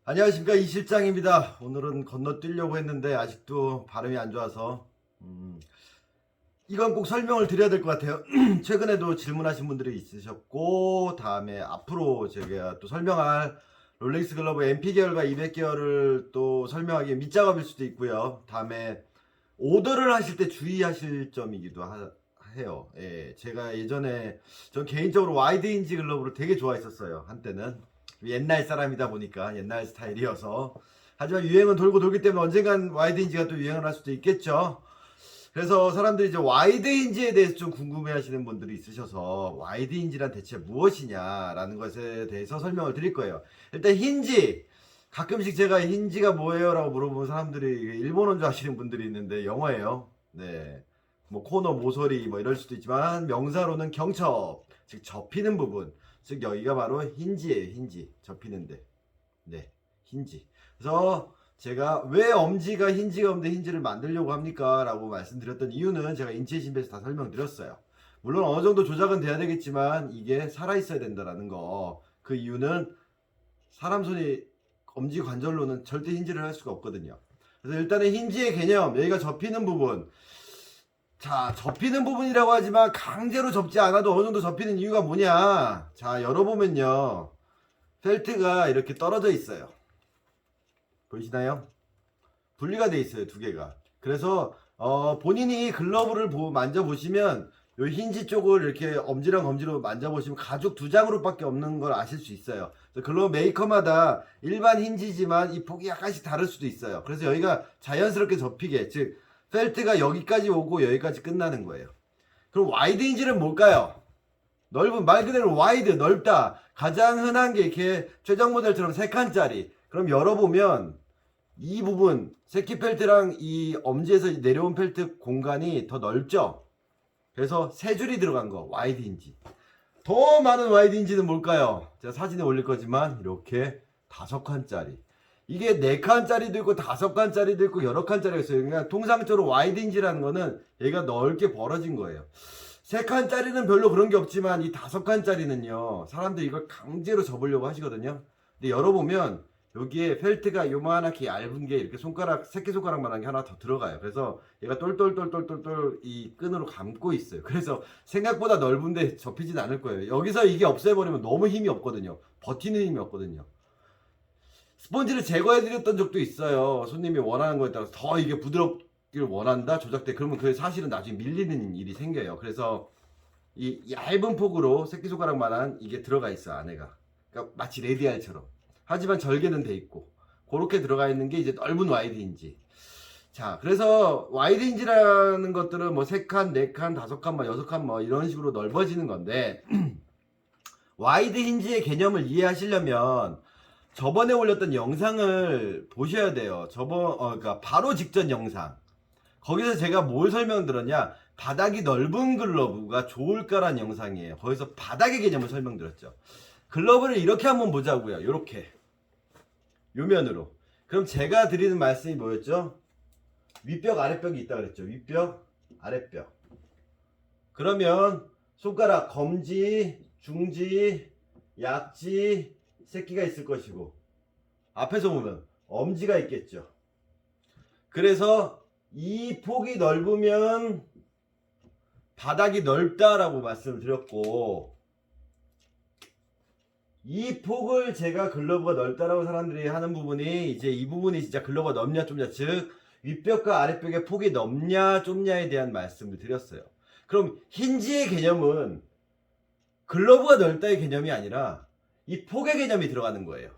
안녕하십니까, 이 실장입니다. 오늘은 건너뛰려고 했는데 아직도 발음이 안 좋아서 이건 꼭 설명을 드려야 될 것 같아요. 최근에도 질문하신 분들이 있으셨고, 다음에 앞으로 제가 또 설명할 롤렉스 글러브 MP 계열과 200계열을 또 설명하기에 밑작업일 수도 있고요. 다음에 오더를 하실 때 주의하실 점이기도 해요. 예, 제가 예전에 전 개인적으로 와이드 인지 글러브를 되게 좋아했었어요. 한때는 옛날 사람이다 보니까 옛날 스타일이어서. 하지만 유행은 돌고 돌기 때문에 언젠간 와이드 인지가 또 유행을 할 수도 있겠죠. 그래서 사람들이 이제 와이드 인지에 대해서 좀 궁금해 하시는 분들이 있으셔서 와이드 인지란 대체 무엇이냐라는 것에 대해서 설명을 드릴 거예요. 일단 힌지, 가끔씩 제가 힌지가 뭐예요? 라고 물어보면 사람들이 일본어인 줄 아시는 분들이 있는데 영어예요. 네. 뭐 코너 모서리 뭐 이럴 수도 있지만 명사로는 경첩, 즉 접히는 부분. 즉 여기가 바로 힌지예요. 힌지. 접히는데. 네. 힌지. 그래서 제가 왜 엄지가 힌지가 없는데 힌지를 만들려고 합니까? 라고 말씀드렸던 이유는 제가 인체 신비에서 다 설명드렸어요. 물론 어느 정도 조작은 돼야 되겠지만 이게 살아있어야 된다라는 거. 그 이유는 사람 손이 엄지 관절로는 절대 힌지를 할 수가 없거든요. 그래서 일단은 힌지의 개념, 여기가 접히는 부분. 자, 접히는 부분이라고 하지만 강제로 접지 않아도 어느 정도 접히는 이유가 뭐냐? 자, 열어보면요. 펠트가 이렇게 떨어져 있어요. 보이시나요? 분리가 돼 있어요, 두 개가. 그래서 본인이 글러브를 만져보시면 요 힌지 쪽을 이렇게 엄지랑 검지로 만져보시면 가죽 두 장으로밖에 없는 걸 아실 수 있어요. 글러브 메이커마다 일반 힌지지만 이 폭이 약간씩 다를 수도 있어요. 그래서 여기가 자연스럽게 접히게, 즉 펠트가 여기까지 오고 여기까지 끝나는 거예요. 그럼 와이드 힌지는 뭘까요? 넓은, 말 그대로 와이드, 넓다. 가장 흔한 게 이렇게 최종 모델처럼 3칸짜리. 그럼 열어보면 이 부분, 새끼 펠트랑 이 엄지에서 내려온 펠트 공간이 더 넓죠? 그래서 3줄이 들어간 거, 와이드 힌지. 더 많은 와이드 힌지는 뭘까요? 제가 사진에 올릴 거지만 이렇게 5칸짜리. 이게 4칸짜리도 있고 5칸짜리도 있고 여러 칸짜리가 있어요. 그러니까 통상적으로 와이드 힌지라는 거는 얘가 넓게 벌어진 거예요. 3칸짜리는 별로 그런 게 없지만 이 5칸짜리는요. 사람들이 이걸 강제로 접으려고 하시거든요. 근데 열어보면 여기에 펠트가 요만하게 얇은 게 이렇게 손가락, 새끼손가락만한 게 하나 더 들어가요. 그래서 얘가 똘똘똘똘똘똘 이 끈으로 감고 있어요. 그래서 생각보다 넓은데 접히진 않을 거예요. 여기서 이게 없애버리면 너무 힘이 없거든요. 버티는 힘이 없거든요. 스펀지를 제거해드렸던 적도 있어요. 손님이 원하는 거에 따라서 더 이게 부드럽기를 원한다? 조작돼. 그러면 그게 사실은 나중에 밀리는 일이 생겨요. 그래서 이 얇은 폭으로 새끼손가락만한 이게 들어가 있어, 안에가. 그러니까 마치 레디알처럼. 하지만 절개는 돼 있고. 그렇게 들어가 있는 게 이제 넓은 와이드인지. 자, 그래서 와이드인지라는 것들은 뭐 3칸, 4칸, 5칸, 뭐 6칸 뭐 이런 식으로 넓어지는 건데 와이드 힌지의 개념을 이해하시려면 저번에 올렸던 영상을 보셔야 돼요. 그러니까 바로 직전 영상. 거기서 제가 뭘 설명드렸냐? 바닥이 넓은 글러브가 좋을까란 영상이에요. 거기서 바닥의 개념을 설명드렸죠. 글러브를 이렇게 한번 보자고요. 이렇게 요면으로. 그럼 제가 드리는 말씀이 뭐였죠? 윗벽 아랫벽이 있다 그랬죠. 윗벽 아랫벽. 그러면 손가락 검지, 중지, 약지, 새끼가 있을 것이고 앞에서 보면 엄지가 있겠죠. 그래서 이 폭이 넓으면 바닥이 넓다라고 말씀을 드렸고 이 폭을 제가 글러브가 넓다라고 사람들이 하는 부분이 이제 이 부분이 진짜 글러브가 넓냐 좁냐, 즉 윗벽과 아랫벽의 폭이 넓냐 좁냐에 대한 말씀을 드렸어요. 그럼 힌지의 개념은 글러브가 넓다의 개념이 아니라 이 폭의 개념이 들어가는 거예요.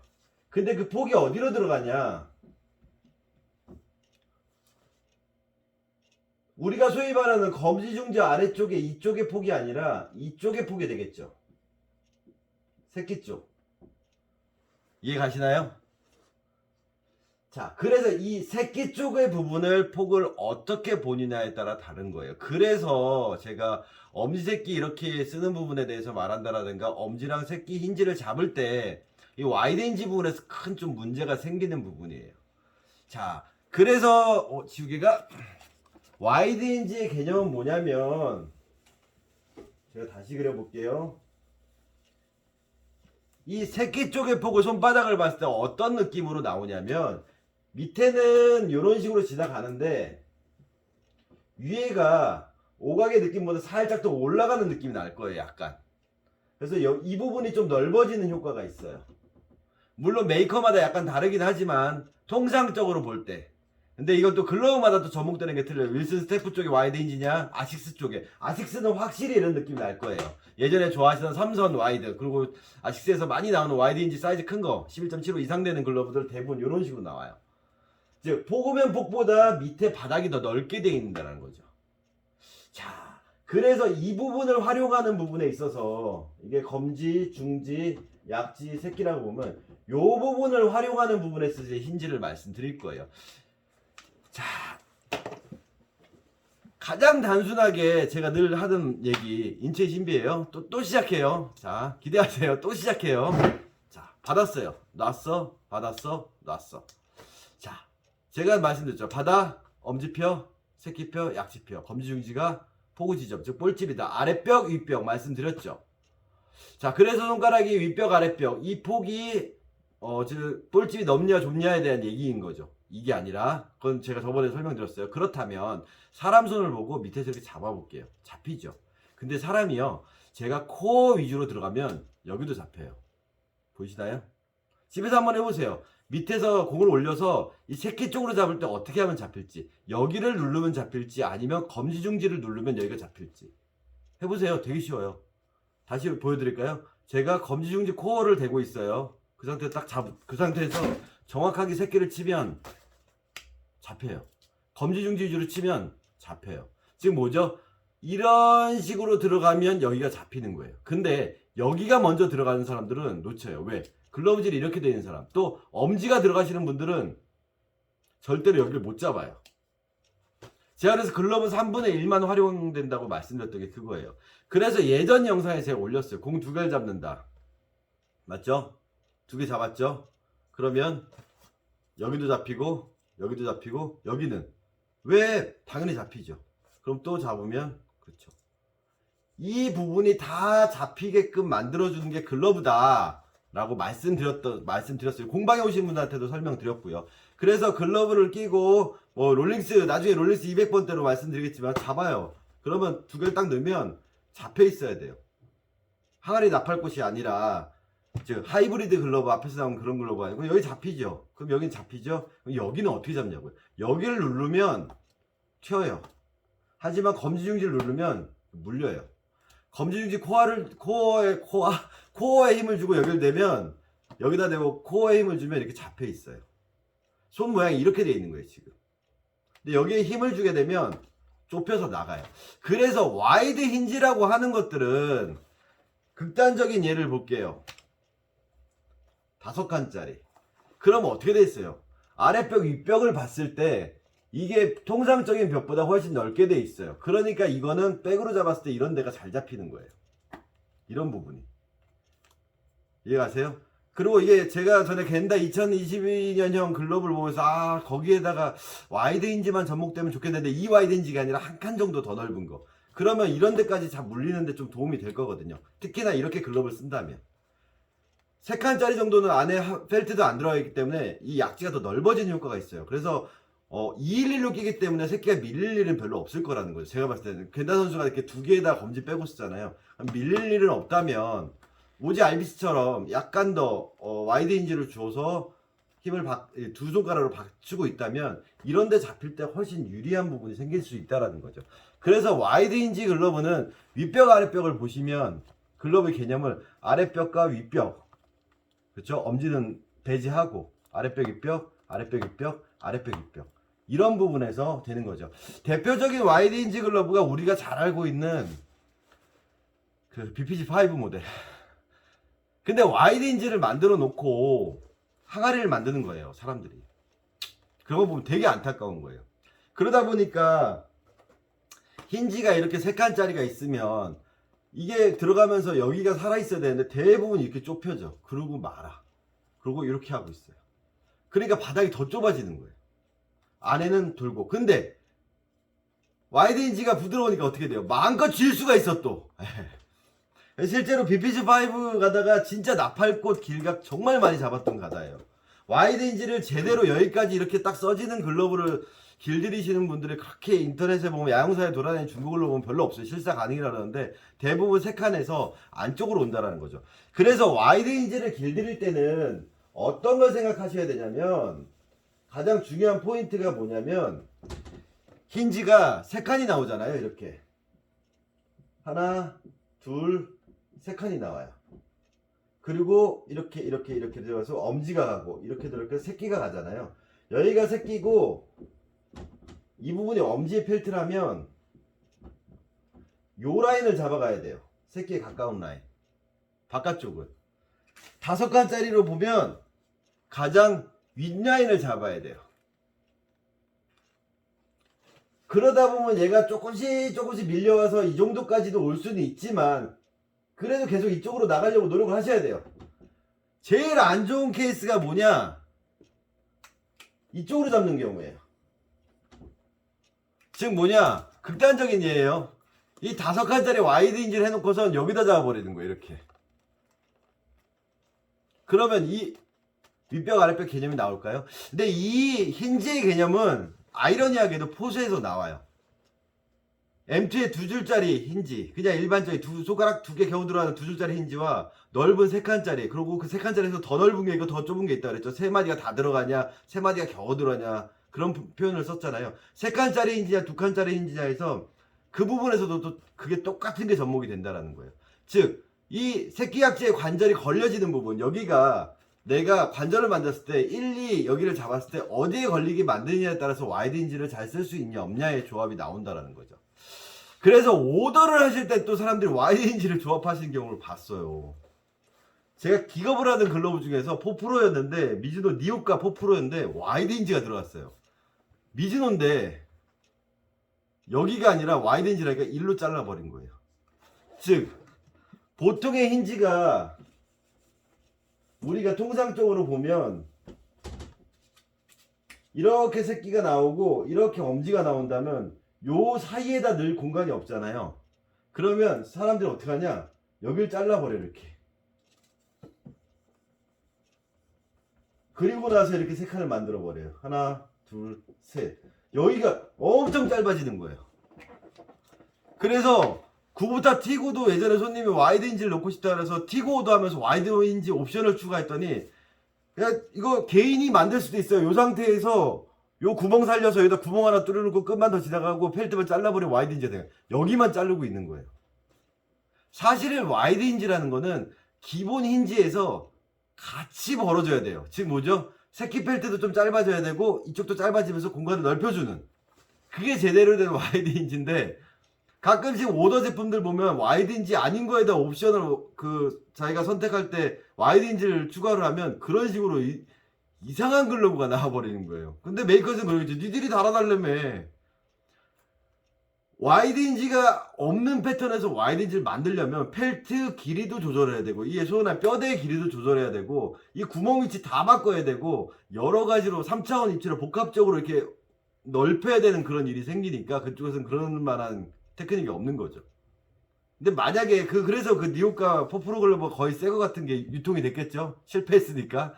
근데 그 폭이 어디로 들어가냐? 우리가 소위 말하는 검지중지 아래쪽에 이쪽의 폭이 아니라 이쪽의 폭이 되겠죠. 새끼 쪽. 이해 가시나요? 자, 그래서 이 새끼 쪽의 부분을 폭을 어떻게 보느냐에 따라 다른 거예요. 그래서 제가 엄지새끼 이렇게 쓰는 부분에 대해서 말한다라든가 엄지랑 새끼 힌지를 잡을 때 이 와이드 힌지 부분에서 큰 좀 문제가 생기는 부분이에요. 자, 그래서 지우개가 와이드 힌지의 개념은 뭐냐면 제가 다시 그려볼게요. 이 새끼 쪽의 폭을 손바닥을 봤을 때 어떤 느낌으로 나오냐면 밑에는 이런 식으로 지나가는데 위에가 오각의 느낌보다 살짝 더 올라가는 느낌이 날 거예요. 약간. 그래서 이 부분이 좀 넓어지는 효과가 있어요. 물론 메이커마다 약간 다르긴 하지만 통상적으로 볼 때. 근데 이것도 글러브마다 또 접목되는 게 틀려요. 윌슨 스태프 쪽에 와이드 힌지냐 아식스 쪽에. 아식스는 확실히 이런 느낌이 날 거예요. 예전에 좋아하시던 삼선 와이드, 그리고 아식스에서 많이 나오는 와이드 힌지 사이즈 큰 거 11.75 이상 되는 글러브들 대부분 이런 식으로 나와요. 즉 폭이면 폭보다 밑에 바닥이 더 넓게 되어 있다는 거죠. 자, 그래서 이 부분을 활용하는 부분에 있어서 이게 검지, 중지, 약지, 새끼라고 보면 이 부분을 활용하는 부분에 있어서 힌지를 말씀드릴 거예요. 자, 가장 단순하게 제가 늘 하던 얘기 인체 신비예요. 또 시작해요. 자, 기대하세요. 또 시작해요. 자, 받았어요. 놨어. 받았어. 놨어. 자, 제가 말씀드렸죠. 바다, 엄지표, 새끼표, 약지표, 검지중지가 포구 지점, 즉 볼집이다. 아랫벽, 윗벽 말씀드렸죠. 자, 그래서 손가락이 윗벽, 아랫벽 이 폭이 즉 볼집이 넓냐 좁냐에 대한 얘기인 거죠. 이게 아니라 그건 제가 저번에 설명드렸어요. 그렇다면 사람 손을 보고 밑에서 이렇게 잡아볼게요. 잡히죠. 근데 사람이요, 제가 코어 위주로 들어가면 여기도 잡혀요. 보이시나요? 집에서 한번 해보세요. 밑에서 공을 올려서 이 새끼 쪽으로 잡을 때 어떻게 하면 잡힐지, 여기를 누르면 잡힐지 아니면 검지중지를 누르면 여기가 잡힐지 해보세요. 되게 쉬워요. 다시 보여드릴까요? 제가 검지중지 코어를 대고 있어요. 그 상태에서 그 상태에서 정확하게 새끼를 치면 잡혀요. 검지중지 위주로 치면 잡혀요. 지금 뭐죠? 이런 식으로 들어가면 여기가 잡히는 거예요. 근데 여기가 먼저 들어가는 사람들은 놓쳐요. 왜? 글러브질이 이렇게 되어 있는 사람, 또 엄지가 들어가시는 분들은 절대로 여기를 못 잡아요. 제가 그래서 글러브 3분의 1만 활용된다고 말씀드렸던 게 그거예요. 그래서 예전 영상에 제가 올렸어요. 공 두 개를 잡는다. 맞죠? 두 개 잡았죠? 그러면 여기도 잡히고 여기도 잡히고 여기는 왜? 당연히 잡히죠. 그럼 또 잡으면 그렇죠. 이 부분이 다 잡히게끔 만들어주는 게 글러브다 라고 말씀드렸어요. 공방에 오신 분들한테도 설명드렸고요. 그래서 글러브를 끼고 롤링스, 나중에 롤링스 200번대로 말씀드리겠지만 잡아요. 그러면 두 개를 딱 넣으면 잡혀 있어야 돼요. 항아리 나팔꽃이 아니라 즉 하이브리드 글러브, 앞에서 나온 그런 글러브 아니고 여기 잡히죠. 그럼 여긴 잡히죠. 그럼 여기는 어떻게 잡냐고요. 여기를 누르면 튀어요. 하지만 검지중지를 누르면 물려요. 검지중지 코어에 힘을 주고 여기를 대면, 여기다 대고 코어에 힘을 주면 이렇게 잡혀 있어요. 손 모양이 이렇게 돼 있는 거예요 지금. 근데 여기에 힘을 주게 되면 좁혀서 나가요. 그래서 와이드 힌지라고 하는 것들은, 극단적인 예를 볼게요. 5칸짜리. 그럼 어떻게 돼 있어요? 아랫벽 윗벽을 봤을 때 이게 통상적인 벽보다 훨씬 넓게 돼 있어요. 그러니까 이거는 백으로 잡았을 때 이런 데가 잘 잡히는 거예요. 이런 부분이. 이해가세요? 그리고 이게 제가 전에 겐다 2022년형 글러브를 보면서 거기에다가 와이드 힌지만 접목되면 좋겠는데, 이 와이드 힌지가 아니라 한 칸 정도 더 넓은 거. 그러면 이런 데까지 잘 물리는데 좀 도움이 될 거거든요. 특히나 이렇게 글러브를 쓴다면. 3칸짜리 정도는 안에 펠트도 안 들어가 있기 때문에 이 약지가 더 넓어지는 효과가 있어요. 그래서 211로 끼기 때문에 새끼가 밀릴 일은 별로 없을 거라는 거죠. 제가 봤을 때는 겐다 선수가 이렇게 두 개에다 검지 빼고 쓰잖아요. 밀릴 일은 없다면 오지 알비스처럼 약간 더 와이드 힌지를 줘서 힘을 두 손가락으로 받치고 있다면 이런 데 잡힐 때 훨씬 유리한 부분이 생길 수 있다라는 거죠. 그래서 와이드 힌지 글러브는 윗벽 아랫벽을 보시면 글러브의 개념을 아랫벽과 윗벽, 그렇죠? 엄지는 배제하고 아랫벽 윗벽, 아랫벽 윗벽, 아랫벽 윗벽, 이런 부분에서 되는 거죠. 대표적인 와이드 힌지 글러브가 우리가 잘 알고 있는 그 BPG5 모델. 근데 와이드 힌지를 만들어 놓고 항아리를 만드는 거예요, 사람들이. 그런 거 보면 되게 안타까운 거예요. 그러다 보니까 힌지가 이렇게 3칸짜리가 있으면 이게 들어가면서 여기가 살아있어야 되는데 대부분 이렇게 좁혀져. 그러고 말아. 그러고 이렇게 하고 있어요. 그러니까 바닥이 더 좁아지는 거예요. 안에는 돌고. 근데 와이드 힌지가 부드러우니까 어떻게 돼요? 마음껏 쥘 수가 있어 또. 실제로 BPG5 가다가 진짜 나팔꽃 길각 정말 많이 잡았던 가다예요. 와이드 힌지를 제대로 여기까지 이렇게 딱 써지는 글러브를 길들이시는 분들이 그렇게 인터넷에 보면 야영사에 돌아다니는 중고 글러브 보면 별로 없어요. 실사 가능이라 그러는데 대부분 세 칸에서 안쪽으로 온다라는 거죠. 그래서 와이드 힌지를 길들일 때는 어떤 걸 생각하셔야 되냐면 가장 중요한 포인트가 뭐냐면 힌지가 세 칸이 나오잖아요. 이렇게 하나, 둘, 세 칸이 나와요. 그리고 이렇게 들어가서 엄지가 가고 이렇게 들어가서 새끼가 가잖아요. 여기가 새끼고 이 부분이 엄지의 펠트라면 요 라인을 잡아가야 돼요. 새끼에 가까운 라인. 바깥쪽은 5칸짜리로 보면 가장 윗라인을 잡아야 돼요. 그러다 보면 얘가 조금씩 밀려와서 이 정도까지도 올 수는 있지만 그래도 계속 이쪽으로 나가려고 노력을 하셔야 돼요. 제일 안 좋은 케이스가 뭐냐? 이쪽으로 잡는 경우예요. 즉 뭐냐? 극단적인 예예요. 이 5칸짜리 와이드 힌지를 해놓고선 여기다 잡아버리는 거예요. 이렇게. 그러면 이 윗벽 아랫벽 개념이 나올까요? 근데 이 힌지의 개념은 아이러니하게도 포수에서 나와요. M2의 2줄짜리 힌지, 그냥 일반적인 손가락 2개 겨우 들어가는 2줄짜리 힌지와 넓은 3칸짜리, 그리고 그 3칸짜리에서 더 넓은 게 있고 더 좁은 게 있다 그랬죠. 3마디가 다 들어가냐, 3마디가 겨우 들어가냐, 그런 표현을 썼잖아요. 3칸짜리 힌지냐 2칸짜리 힌지냐에서 그 부분에서도 또 그게 똑같은 게 접목이 된다라는 거예요. 즉, 이 새끼약지의 관절이 걸려지는 부분, 여기가 내가 관절을 만졌을 때 1, 2 여기를 잡았을 때 어디에 걸리게 만드느냐에 따라서 와이드 힌지를 잘 쓸 수 있냐 없냐의 조합이 나온다라는 거죠. 그래서 오더를 하실 때 또 사람들이 와이드 힌지를 조합하시는 경우를 봤어요. 제가 기겁을 하는 글러브 중에서 4프로였는데 미즈노 니오카 4프로였는데 와이드 힌지가 들어갔어요. 미즈노인데 여기가 아니라 와이드 힌지라니까 일로 잘라버린 거예요. 즉 보통의 힌지가 우리가 통상적으로 보면 이렇게 새끼가 나오고 이렇게 엄지가 나온다면 요 사이에다 늘 공간이 없잖아요. 그러면 사람들이 어떻게 하냐? 여길 잘라버려 이렇게. 그리고 나서 이렇게 세 칸을 만들어 버려요. 하나, 둘, 셋. 여기가 엄청 짧아지는 거예요. 그래서 구부타 T9도 예전에 손님이 와이드 힌지를 넣고 싶다 그래서 T9도 하면서 와이드 힌지 옵션을 추가했더니 그냥 이거 개인이 만들 수도 있어요. 이 상태에서 요 구멍 살려서 여기다 구멍 하나 뚫어놓고 끝만 더 지나가고 펠트만 잘라버리면 와이드 힌지가 돼요. 여기만 자르고 있는 거예요. 사실은 와이드 힌지라는 거는 기본 힌지에서 같이 벌어져야 돼요. 즉 뭐죠? 새끼 펠트도 좀 짧아져야 되고 이쪽도 짧아지면서 공간을 넓혀주는 그게 제대로 된 와이드 힌지인데 가끔씩 오더 제품들 보면 와이드 힌지 아닌 거에다 옵션을 자기가 선택할 때 와이드 힌지를 추가를 하면 그런 식으로 이상한 글러브가 나와버리는 거예요. 근데 메이커즈는 그러겠죠. 니들이 달아달라며. 와이드 힌지가 없는 패턴에서 와이드 힌지를 만들려면 펠트 길이도 조절해야 되고 이에 소원한 뼈대 길이도 조절해야 되고 이 구멍 위치 다 바꿔야 되고 여러 가지로 3차원 입체를 복합적으로 이렇게 넓혀야 되는 그런 일이 생기니까 그쪽에서는 그런 만한 테크닉이 없는 거죠. 근데 만약에 그래서 그 니오카 4프로 글러브가 거의 새 거 같은 게 유통이 됐겠죠. 실패했으니까.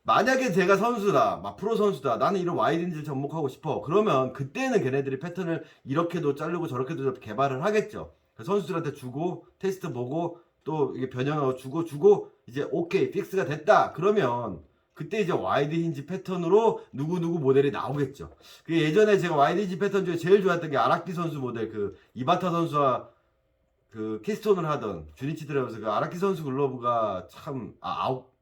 만약에 제가 선수다, 막 프로 선수다, 나는 이런 와이드 힌지를 접목하고 싶어. 그러면 그때는 걔네들이 패턴을 이렇게도 자르고 저렇게도 개발을 하겠죠. 선수들한테 주고 테스트 보고 또 이게 변형하고 주고 이제 오케이 픽스가 됐다. 그러면 그때 이제 와이드 힌지 패턴으로 누구누구 모델이 나오겠죠. 그 예전에 제가 와이드 힌지 패턴 중에 제일 좋아했던 게 아라키 선수 모델 이바타 선수와 키스톤을 하던 주니치 드라이버스 아라키 선수 글러브가 참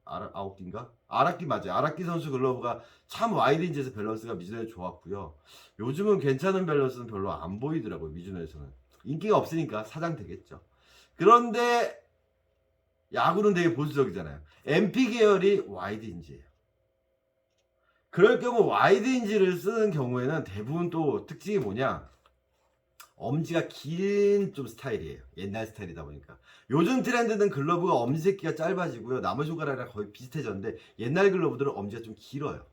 아웃인가? 아라키 맞아요. 아라키 선수 글러브가 참 와이드 힌지에서 밸런스가 미즈노에 좋았고요. 요즘은 괜찮은 밸런스는 별로 안 보이더라고요. 미즈노에서는 인기가 없으니까 사장 되겠죠. 그런데 야구는 되게 보수적이잖아요. MP 계열이 와이드 힌지예요. 그럴 경우 와이드 힌지를 쓰는 경우에는 대부분 또 특징이 뭐냐? 엄지가 긴 좀 스타일이에요. 옛날 스타일이다 보니까. 요즘 트렌드는 글러브가 엄지 새끼가 짧아지고요. 나무 손가락이랑 거의 비슷해졌는데 옛날 글러브들은 엄지가 좀 길어요.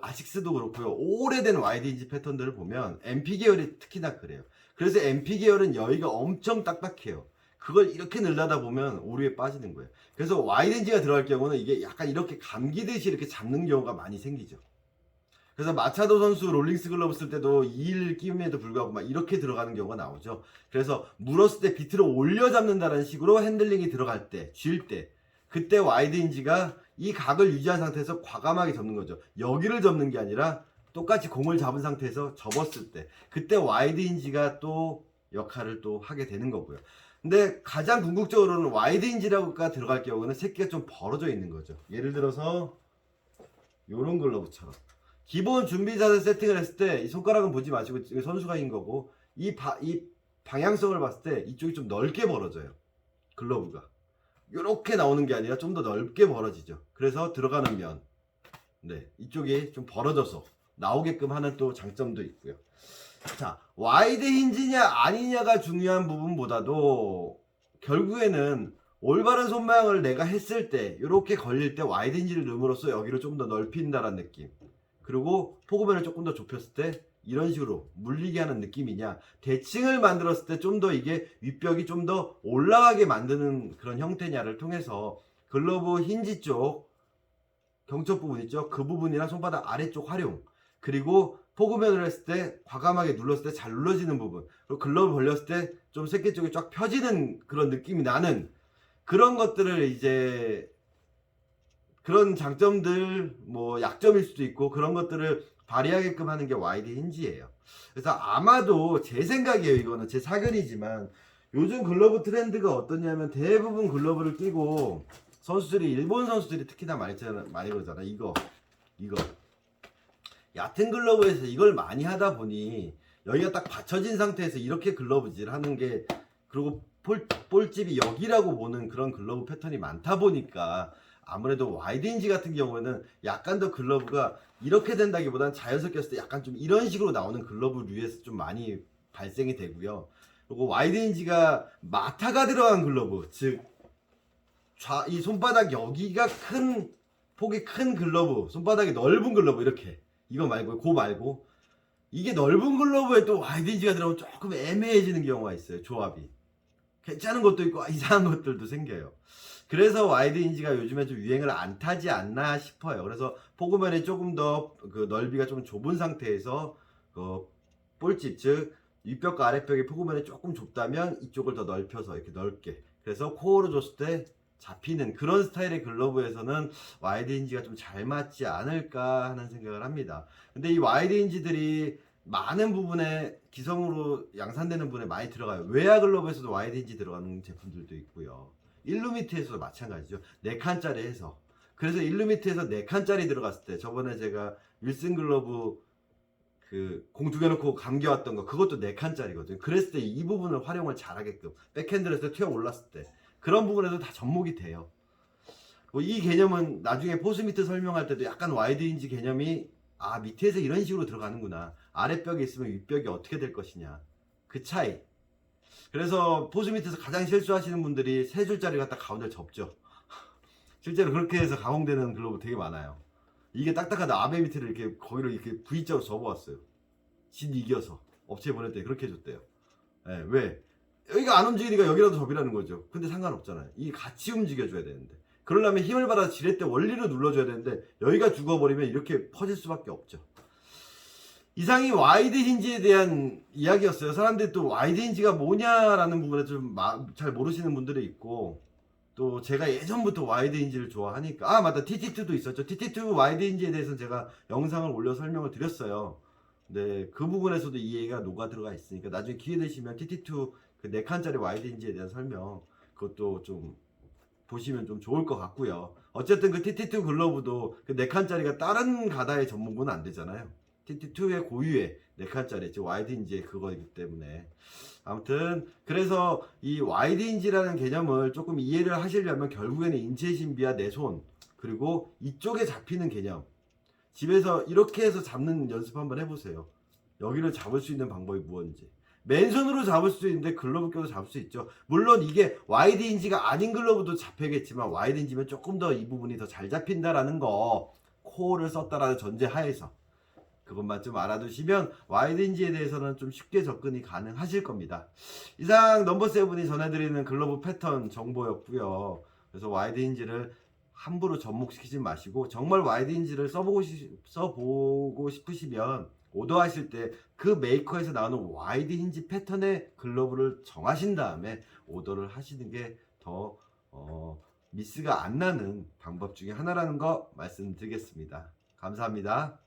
아식스도 그렇고요. 오래된 와이드 힌지 패턴들을 보면 MP 계열이 특히나 그래요. 그래서 MP 계열은 여기가 엄청 딱딱해요. 그걸 이렇게 늘려다 보면 오류에 빠지는 거예요. 그래서 와이드인지가 들어갈 경우는 이게 약간 이렇게 감기듯이 이렇게 잡는 경우가 많이 생기죠. 그래서 마차도 선수 롤링스 글러브 쓸 때도 2일 끼움에도 불구하고 막 이렇게 들어가는 경우가 나오죠. 그래서 물었을 때 비트를 올려 잡는다는 식으로 핸들링이 들어갈 때, 쥘 때, 그때 와이드인지가 이 각을 유지한 상태에서 과감하게 접는 거죠. 여기를 접는 게 아니라 똑같이 공을 잡은 상태에서 접었을 때, 그때 와이드인지가 또 역할을 또 하게 되는 거고요. 근데 가장 궁극적으로는 와이드인지라고가 들어갈 경우는 새끼가 좀 벌어져 있는 거죠. 예를 들어서 요런 글러브처럼 기본 준비 자세 세팅을 했을 때 이 손가락은 보지 마시고 선수가 인 거고 이 방향성을 봤을 때 이쪽이 좀 넓게 벌어져요. 글러브가 이렇게 나오는 게 아니라 좀 더 넓게 벌어지죠. 그래서 들어가는 면, 네, 이쪽이 좀 벌어져서 나오게끔 하는 또 장점도 있고요. 자, 와이드 힌지냐 아니냐가 중요한 부분보다도 결국에는 올바른 손 모양을 내가 했을 때 이렇게 걸릴 때 와이드 힌지를 넣음으로써 여기를 좀 더 넓힌다는 느낌, 그리고 포그맨을 조금 더 좁혔을 때 이런 식으로 물리게 하는 느낌이냐, 대칭을 만들었을 때 좀 더 이게 윗벽이 좀 더 올라가게 만드는 그런 형태냐를 통해서 글러브 힌지 쪽 경첩 부분 있죠, 그 부분이랑 손바닥 아래쪽 활용, 그리고 포그맨을 했을 때 과감하게 눌렀을 때 잘 눌러지는 부분, 그리고 글러브 벌렸을 때 좀 새끼 쪽이 쫙 펴지는 그런 느낌이 나는 그런 것들을 이제 그런 장점들, 뭐 약점일 수도 있고 그런 것들을 발휘하게끔 하는 게 와이드 힌지예요. 그래서 아마도 제 생각이에요, 이거는 제 사견이지만 요즘 글러브 트렌드가 어떠냐면 대부분 글러브를 끼고 선수들이, 일본 선수들이 특히나 많이 그러잖아. 이거 얕은 글러브에서 이걸 많이 하다 보니 여기가 딱 받쳐진 상태에서 이렇게 글러브질 하는 게, 그리고 볼집이 여기라고 보는 그런 글러브 패턴이 많다 보니까 아무래도 와이드인지 같은 경우에는 약간 더 글러브가 이렇게 된다기보다는 자연스럽게 했을 때 약간 좀 이런 식으로 나오는 글러브류에서 좀 많이 발생이 되고요. 그리고 와이드인지가 마타가 들어간 글러브, 즉 이 손바닥 여기가 큰, 폭이 큰 글러브, 손바닥이 넓은 글러브, 이렇게 이거 말고 그 말고 이게 넓은 글러브에 또 와이드인지가 들어가면 조금 애매해지는 경우가 있어요. 조합이 괜찮은 것도 있고 이상한 것들도 생겨요. 그래서 와이드인지가 요즘에 좀 유행을 안 타지 않나 싶어요. 그래서 포그맨이 조금 더 그 넓이가 좀 좁은 상태에서 그 볼집, 즉 윗벽과 아랫벽의 포그맨이 조금 좁다면 이쪽을 더 넓혀서 이렇게 넓게, 그래서 코어로 줬을 때 잡히는 그런 스타일의 글러브에서는 와이드인지가 좀 잘 맞지 않을까 하는 생각을 합니다. 근데 이 와이드인지들이 많은 부분에 기성으로 양산되는 부분에 많이 들어가요. 외야 글러브에서도 와이드인지 들어가는 제품들도 있고요. 일루미트에서도 마찬가지죠. 4칸짜리 해서. 그래서 일루미트에서 4칸짜리 들어갔을 때, 저번에 제가 윌슨 글러브 그 공 2개 놓고 감겨왔던 거, 그것도 4칸짜리거든요. 그랬을 때 이 부분을 활용을 잘하게끔 백핸드를 했을 때 튀어 올랐을 때 그런 부분에도 다 접목이 돼요. 이 개념은 나중에 포스미트 설명할 때도 약간 와이드인지 개념이, 아, 밑에서 이런 식으로 들어가는구나, 아랫벽에 있으면 윗벽이 어떻게 될 것이냐, 그 차이. 그래서 포스미트에서 가장 실수하시는 분들이 3줄짜리 갖다 가운데 접죠. 실제로 그렇게 해서 가공되는 글러브 되게 많아요. 이게 딱딱한 아베 밑을 이렇게 거기를 이렇게 V자로 접어왔어요. 진 이겨서 업체에 보낼 때 그렇게 해줬대요. 네, 왜? 여기가 안 움직이니까 여기라도 접이라는 거죠. 근데 상관없잖아요. 이게 같이 움직여줘야 되는데, 그러려면 힘을 받아서 지렛대 원리로 눌러줘야 되는데 여기가 죽어버리면 이렇게 퍼질 수밖에 없죠. 이상이 와이드 힌지에 대한 이야기였어요. 사람들이 또 와이드 힌지가 뭐냐라는 부분에 좀 잘 모르시는 분들이 있고, 또 제가 예전부터 와이드 힌지를 좋아하니까, 아 맞다, TT2도 있었죠. TT2 와이드 힌지에 대해서는 제가 영상을 올려 설명을 드렸어요. 네, 그 부분에서도 이 얘기가 녹아 들어가 있으니까 나중에 기회 되시면 TT2 그 4칸짜리 와이드 힌지에 대한 설명, 그것도 좀 보시면 좀 좋을 것 같고요. 어쨌든 그 TT2 글러브도 그 4칸짜리가 다른 가다에 접목은 안 되잖아요. TT2의 고유의 4칸짜리, 즉 와이드인지의 그거이기 때문에. 아무튼 그래서 이 와이드인지라는 개념을 조금 이해를 하시려면 결국에는 인체 신비와 내 손, 그리고 이쪽에 잡히는 개념, 집에서 이렇게 해서 잡는 연습 한번 해보세요. 여기를 잡을 수 있는 방법이 무엇인지. 맨손으로 잡을 수도 있는데 글러브 껴도 잡을 수 있죠. 물론 이게 와이드인지가 아닌 글러브도 잡혀야겠지만 와이드인지면 조금 더 이 부분이 더 잘 잡힌다라는 거, 코어를 썼다라는 전제 하에서. 그것만 좀 알아두시면 와이드 힌지에 대해서는 좀 쉽게 접근이 가능하실 겁니다. 이상 넘버7이 전해드리는 글러브 패턴 정보였고요. 그래서 와이드 힌지를 함부로 접목시키지 마시고 정말 와이드 힌지를 써보고 싶으시면 오더하실 때 그 메이커에서 나오는 와이드 힌지 패턴의 글러브를 정하신 다음에 오더를 하시는 게 더 미스가 안 나는 방법 중에 하나라는 거 말씀드리겠습니다. 감사합니다.